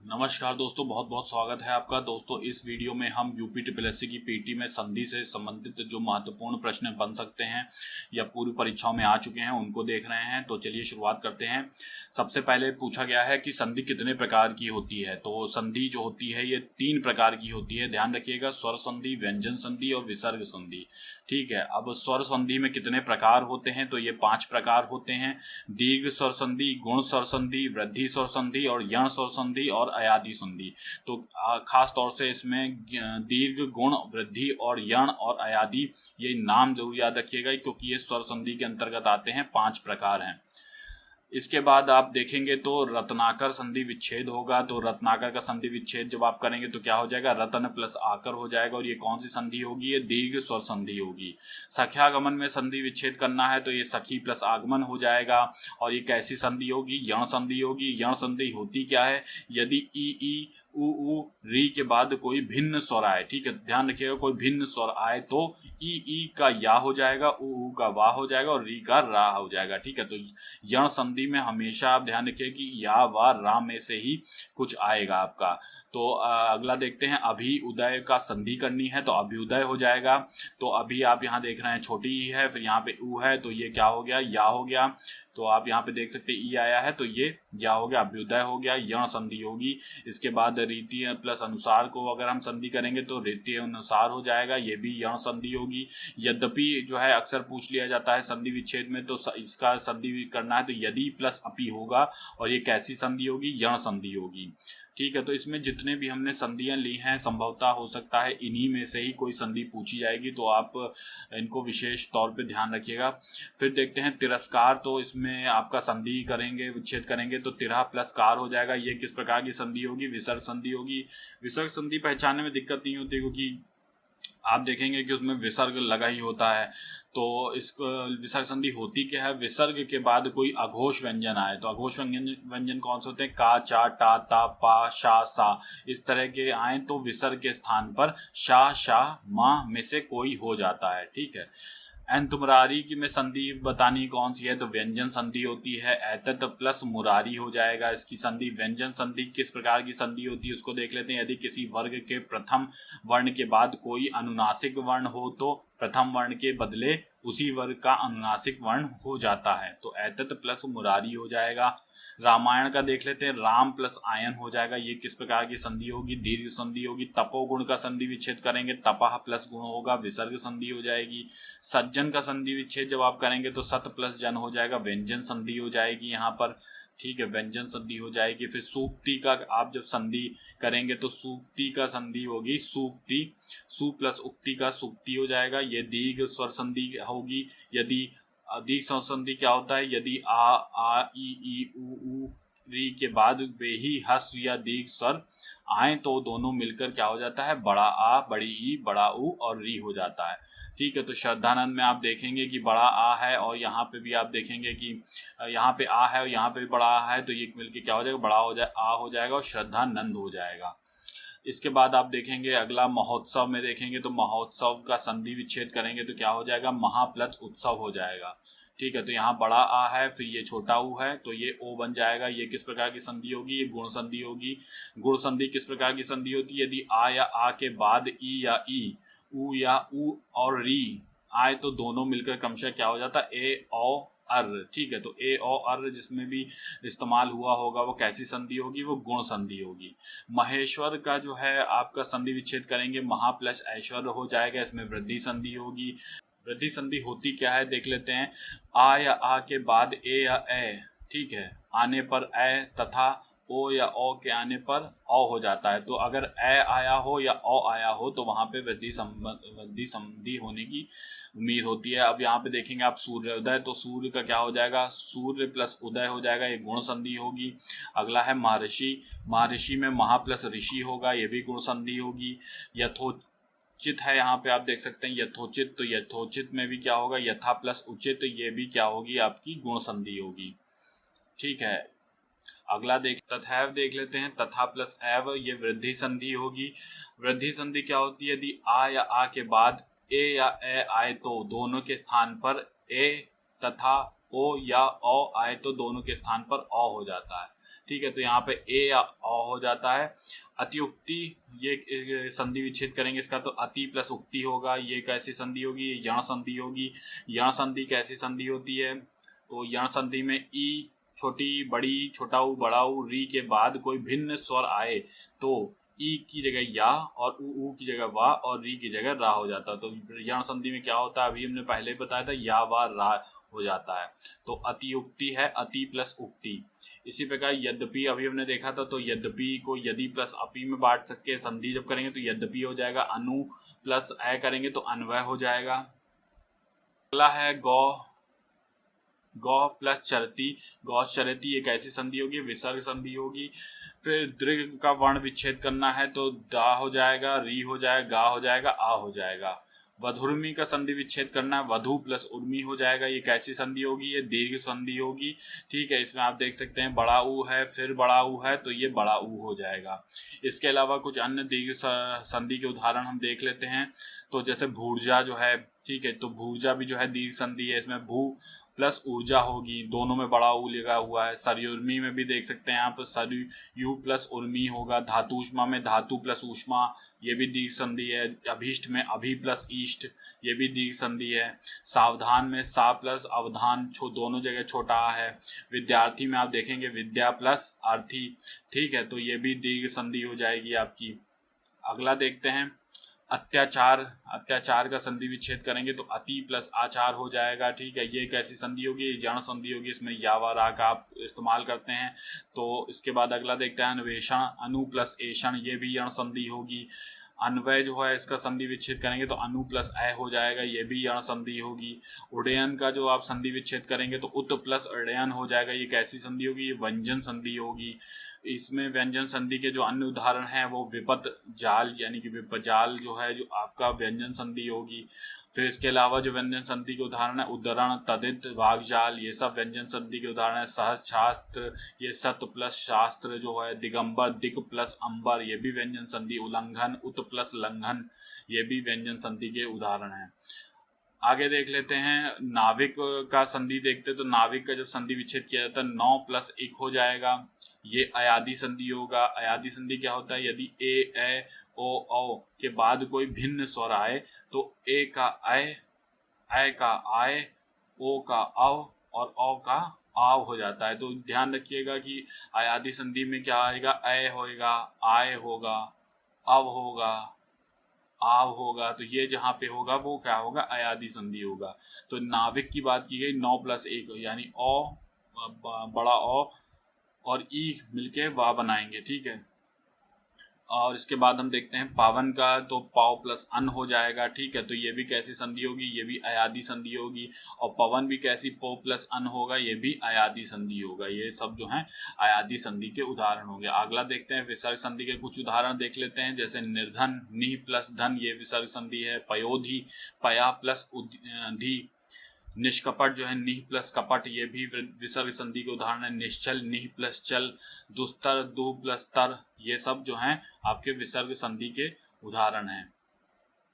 नमस्कार दोस्तों, बहुत बहुत स्वागत है आपका। दोस्तों, इस वीडियो में हम यूपी ट्रिपल की पीटी में संधि से संबंधित जो महत्वपूर्ण प्रश्न बन सकते हैं या पूर्व परीक्षाओं में आ चुके हैं उनको देख रहे हैं। तो चलिए शुरुआत करते हैं। सबसे पहले पूछा गया है कि संधि कितने प्रकार की होती है। तो संधि जो होती है ये 3 प्रकार की होती है, ध्यान रखिएगा। स्वर संधि, व्यंजन संधि और विसर्ग संधि। ठीक है, अब स्वर संधि में कितने प्रकार होते हैं, तो ये 5 प्रकार होते हैं। दीर्घ स्वर संधि, गुण स्वर संधि, वृद्धि स्वर संधि और यण स्वर संधि और अयादि संधि। तो खास तौर से इसमें दीर्घ, गुण, वृद्धि और यण और अयादि, ये नाम जरूर याद रखिएगा क्योंकि ये स्वर संधि के अंतर्गत आते हैं। 5 प्रकार हैं। इसके बाद आप देखेंगे तो रत्नाकर संधि विच्छेद होगा। तो रत्नाकर का संधि विच्छेद जब आप करेंगे तो क्या हो जाएगा, रत्न प्लस आकर हो जाएगा। और ये कौन सी संधि होगी, ये दीर्घ स्वर संधि होगी। सख्यागमन में संधि विच्छेद करना है तो ये सखी प्लस आगमन हो जाएगा। और ये कैसी संधि होगी, यण संधि होगी। यण संधि होती क्या है, यदि ई उ उ री के बाद कोई भिन्न स्वर आए। ठीक है, ध्यान रखिएगा, कोई भिन्न स्वर आए तो ई का या हो जाएगा, उ का वा हो जाएगा और री का रा हो जाएगा। ठीक है, तो यण संधि में हमेशा आप ध्यान रखिए कि या वा रा में से ही कुछ आएगा आपका। तो अगला देखते हैं, अभी उदय का संधि करनी है तो अभ्युदय हो जाएगा। तो अभी आप यहाँ देख रहे हैं छोटी ई है, फिर यहाँ पे उ है तो ये क्या हो गया, या हो गया। तो आप यहाँ पे देख सकते हैं ई आया है तो ये या हो गया, अभ्युदय हो गया, यण संधि होगी। इसके बाद रीति प्लस अनुसार को अगर हम संधि करेंगे तो रीति अनुसार हो जाएगा, ये भी यण संधि होगी। यद्यपि जो है अक्सर पूछ लिया जाता है संधि विच्छेद में, तो इसका संधि करना है तो यदि प्लस अपि होगा। और ये कैसी संधि होगी, यण संधि होगी। ठीक है, तो इसमें जितने भी हमने संधियां ली हैं संभवतः हो सकता है इन्हीं में से ही कोई संधि पूछी जाएगी, तो आप इनको विशेष तौर पे ध्यान रखिएगा। फिर देखते हैं तिरस्कार। तो इसमें आपका संधि करेंगे, विच्छेद करेंगे तो तिरह प्लस कार हो जाएगा। ये किस प्रकार की संधि होगी, विसर्ग संधि होगी। विसर्ग संधि पहचानने में दिक्कत नहीं होती क्योंकि आप देखेंगे कि उसमें विसर्ग लगा ही होता है। तो इसको विसर्ग संधि होती क्या है, विसर्ग के बाद कोई अघोष व्यंजन आए। तो अघोष व्यंजन कौन से होते हैं, का, चा, टा, ता, पा, शा, सा, इस तरह के आए तो विसर्ग के स्थान पर शा, शा, मा में से कोई हो जाता है। ठीक है, एंत मुरारी की में संधि बतानी कौन सी है, तो व्यंजन संधि होती है। एतत प्लस मुरारी हो जाएगा इसकी संधि। व्यंजन संधि किस प्रकार की संधि होती है उसको देख लेते हैं। यदि किसी वर्ग के प्रथम वर्ण के बाद कोई अनुनासिक वर्ण हो तो प्रथम वर्ण के बदले उसी वर्ग का अनुनासिक वर्ण हो जाता है, तो एतत प्लस मुरारी हो जाएगा। रामायण का देख लेते हैं, राम प्लस आयन हो जाएगा। ये किस प्रकार की संधि होगी, दीर्घ संधि होगी। तपोगुण का संधि विच्छेद करेंगे, तपह प्लस गुण होगा, विसर्ग संधि हो जाएगी। सज्जन का संधि विच्छेद जब आप करेंगे तो सत प्लस जन हो जाएगा, व्यंजन संधि हो जाएगी यहाँ पर। ठीक है, व्यंजन संधि हो जाएगी। फिर सूक्ति का आप जब संधि करेंगे तो सूक्ति का संधि होगी सूक्ति, सु प्लस उक्ति का सूक्ति हो जाएगा। ये दीर्घ स्वर संधि होगी। यदि दीर्घ स्वर संधि क्या होता है, यदि आ ई उ री के बाद वे ही हस या दीर्घ स्वर आए तो दोनों मिलकर क्या हो जाता है, बड़ा आ, बड़ी ई, बड़ा उ और री हो जाता है। ठीक है, तो श्रद्धानंद में आप देखेंगे कि बड़ा आ है और यहाँ पे भी आप देखेंगे कि यहाँ पे आ है और यहाँ पे भी बड़ा आ है, तो ये मिलकर क्या हो जाएगा, बड़ा हो जाए आ हो जाएगा और श्रद्धानंद हो जाएगा। इसके बाद आप देखेंगे अगला महोत्सव में देखेंगे तो महोत्सव का संधि विच्छेद करेंगे तो क्या हो जाएगा, महाप्लस उत्सव हो जाएगा। ठीक है, तो यहाँ बड़ा आ है, फिर ये छोटा ऊ है तो ये ओ बन जाएगा। ये किस प्रकार की संधि होगी, ये गुण संधि होगी। गुण संधि किस प्रकार की संधि होती है, यदि आ या आ के बाद ई या ई, उ या उ और री आए तो दोनों मिलकर क्रमशः क्या हो जाता है, ए ओ अर्र। ठीक है, तो ए ओ अर्र जिसमें भी इस्तेमाल हुआ होगा वो कैसी संधि होगी, वो गुण संधि होगी। महेश्वर का जो है आपका संधि विच्छेद करेंगे, महा प्लस ऐश्वर्य हो जाएगा, इसमें वृद्धि संधि होगी। वृद्धि संधि होती क्या है देख लेते हैं। आ या आ के बाद ए या ए, ठीक है, आने पर ए तथा ओ या ओ के आने पर औ हो जाता है। तो अगर ए आया हो या ओ आया हो तो वहां पे वृद्धि संधि होने की उम्मीद होती है। अब यहाँ पे देखेंगे आप सूर्योदय, तो सूर्य का क्या हो जाएगा, सूर्य प्लस उदय हो जाएगा, ये गुण संधि होगी। अगला है महर्षि। महर्षि में महा प्लस ऋषि होगा, ये भी गुण संधि होगी। यथोचित है, यहाँ पे आप देख सकते हैं यथोचित, तो यथोचित में भी क्या होगा, यथा प्लस उचित, ये भी क्या होगी, आपकी गुण संधि होगी। ठीक है, अगला तथैव देख लेते हैं। तथा प्लस एव, ये वृद्धि संधि होगी। वृद्धि संधि क्या होती है, यदि आ या आ के बाद ए या ए आए तो दोनों के स्थान पर ए तथा ओ या ओ आए तो दोनों के स्थान पर ओ हो जाता है। ठीक है, तो यहाँ पे ए या औ हो जाता है। अतिउक्ति, ये संधि विच्छेद करेंगे इसका, तो अति प्लस उक्ति होगा। ये कैसी संधि होगी? यण संधि होगी। यण संधि कैसी संधि होती है? तो यण संधि में ई, छोटी बड़ी, छोटा ऊ बड़ा ऊ, री के बाद कोई भिन्न स्वर आए तो ई की जगह या और ऊ की जगह वा और री की जगह रा हो जाता है। तो यण संधि में क्या होता है? अभी हमने पहले बताया था, या वा रा हो जाता है। तो अतिउक्ति है अति प्लस उक्ति। इसी प्रकार यद्यपि अभी हमने देखा था, तो यद्यपि को यदि प्लस अपि में बांट सकते, संधि जब करेंगे तो यद्यपि हो जाएगा। अनु प्लस अ करेंगे तो अन्वय हो जाएगा। अगला है गौ, गौ प्लस चरती, गौचरती, एक ऐसी संधि होगी, विसर्ग संधि होगी। फिर दीर्घ का वर्ण विच्छेद करना है तो दा हो जाएगा, री हो जाएगा, गा हो जाएगा, आ हो जाएगा। वधुर्मी का संधि विच्छेद करना है, वधु प्लस उर्मी हो जाएगा। ये कैसी संधि होगी? ये दीर्घ संधि होगी। ठीक है, इसमें आप देख सकते हैं बड़ा ऊ है, फिर बड़ा ऊ है, तो ये बड़ा ऊ हो जाएगा। इसके अलावा कुछ अन्य दीर्घ संधि के उदाहरण हम देख लेते हैं। तो जैसे भूर्जा जो है, ठीक है, तो भूर्जा भी जो है दीर्घ संधि है। इसमें भू प्लस ऊर्जा होगी, दोनों में बड़ा ऊ लगा हुआ है। सरयुर्मी में भी देख सकते हैं आप, सरयु प्लस उर्मी होगा। धातुष्मा में धातु प्लस ऊष्मा, ये भी दीर्घ संधि है। अभीष्ट में अभि प्लस ईष्ट, ये भी दीर्घ संधि है। सावधान में सा प्लस अवधान, दोनों जगह छोटा है। विद्यार्थी में आप देखेंगे विद्या प्लस अर्थी, ठीक है, तो ये भी दीर्घ संधि हो जाएगी आपकी। अगला देखते हैं अत्याचार, अत्याचार का संधि विच्छेद करेंगे तो अति प्लस आचार हो जाएगा। ठीक है, ये कैसी संधि होगी? यण संधि होगी। इसमें या वा रा का आप इस्तेमाल करते हैं। तो इसके बाद अगला देखते हैं अन्वेषण, अनु प्लस एषण, ये भी यण संधि होगी। अन्वय जो है इसका संधि विच्छेद करेंगे तो अनु प्लस अ हो जाएगा, ये भी यण संधि होगी। उडयन का जो आप संधि विच्छेद करेंगे तो उत प्लस उडयन हो जाएगा। ये कैसी संधि होगी? ये व्यंजन संधि होगी। इसमें व्यंजन संधि के जो अन्य उदाहरण हैं वो विपत जाल, यानी कि विपजाल जो है जो आपका व्यंजन संधि होगी। फिर इसके अलावा जो व्यंजन संधि के उदाहरण है उद्धरण, तदित, वागजाल, ये सब व्यंजन संधि के उदाहरण है। सहज शास्त्र, ये सत प्लस शास्त्र जो है। दिगंबर, दिक प्लस अंबर, ये भी व्यंजन संधि। उल्लंघन, उत प्लस लंघन, ये भी व्यंजन संधि के उदाहरण हैं। आगे देख लेते हैं नाविक का संधि देखते हैं। तो नाविक का जब संधि विच्छेद किया जाता है 9 प्लस 1 हो जाएगा, ये अयादि संधि होगा। अयादि संधि क्या होता है? यदि ए ओ औ के बाद कोई भिन्न स्वर आए तो ए का ऐ का आय, ओ का अव और औ का आव हो जाता है। तो ध्यान रखिएगा कि अयादि संधि में क्या आएगा? ऐ होगा, आय होगा, अव होगा, आव होगा। तो ये जहाँ पे होगा वो क्या होगा? अयादि संधि होगा। तो नाविक की बात की गई 9 प्लस 1, यानी औ, बड़ा औ और ई मिलके वा बनाएंगे। ठीक है, और इसके बाद हम देखते हैं पावन का, तो पाव प्लस अन हो जाएगा। ठीक है, तो ये भी कैसी संधि होगी? ये भी अयादि संधि होगी। और पवन भी कैसी? पो प्लस अन होगा, ये भी अयादि संधि होगा। ये सब जो है अयादि संधि के उदाहरण हो गए। अगला देखते हैं विसर्ग संधि के कुछ उदाहरण देख लेते हैं। जैसे निर्धन, निह प्लस धन, ये विसर्ग संधि है। पयोधि, पया प्लस धी। निष्कपट जो है निह प्लस कपट, ये भी विसर्ग संधि के उदाहरण है। निश्चल, निह प्लस चल। दुस्तर, दु प्लस तर, ये सब जो हैं आपके विसर्ग संधि के उदाहरण हैं।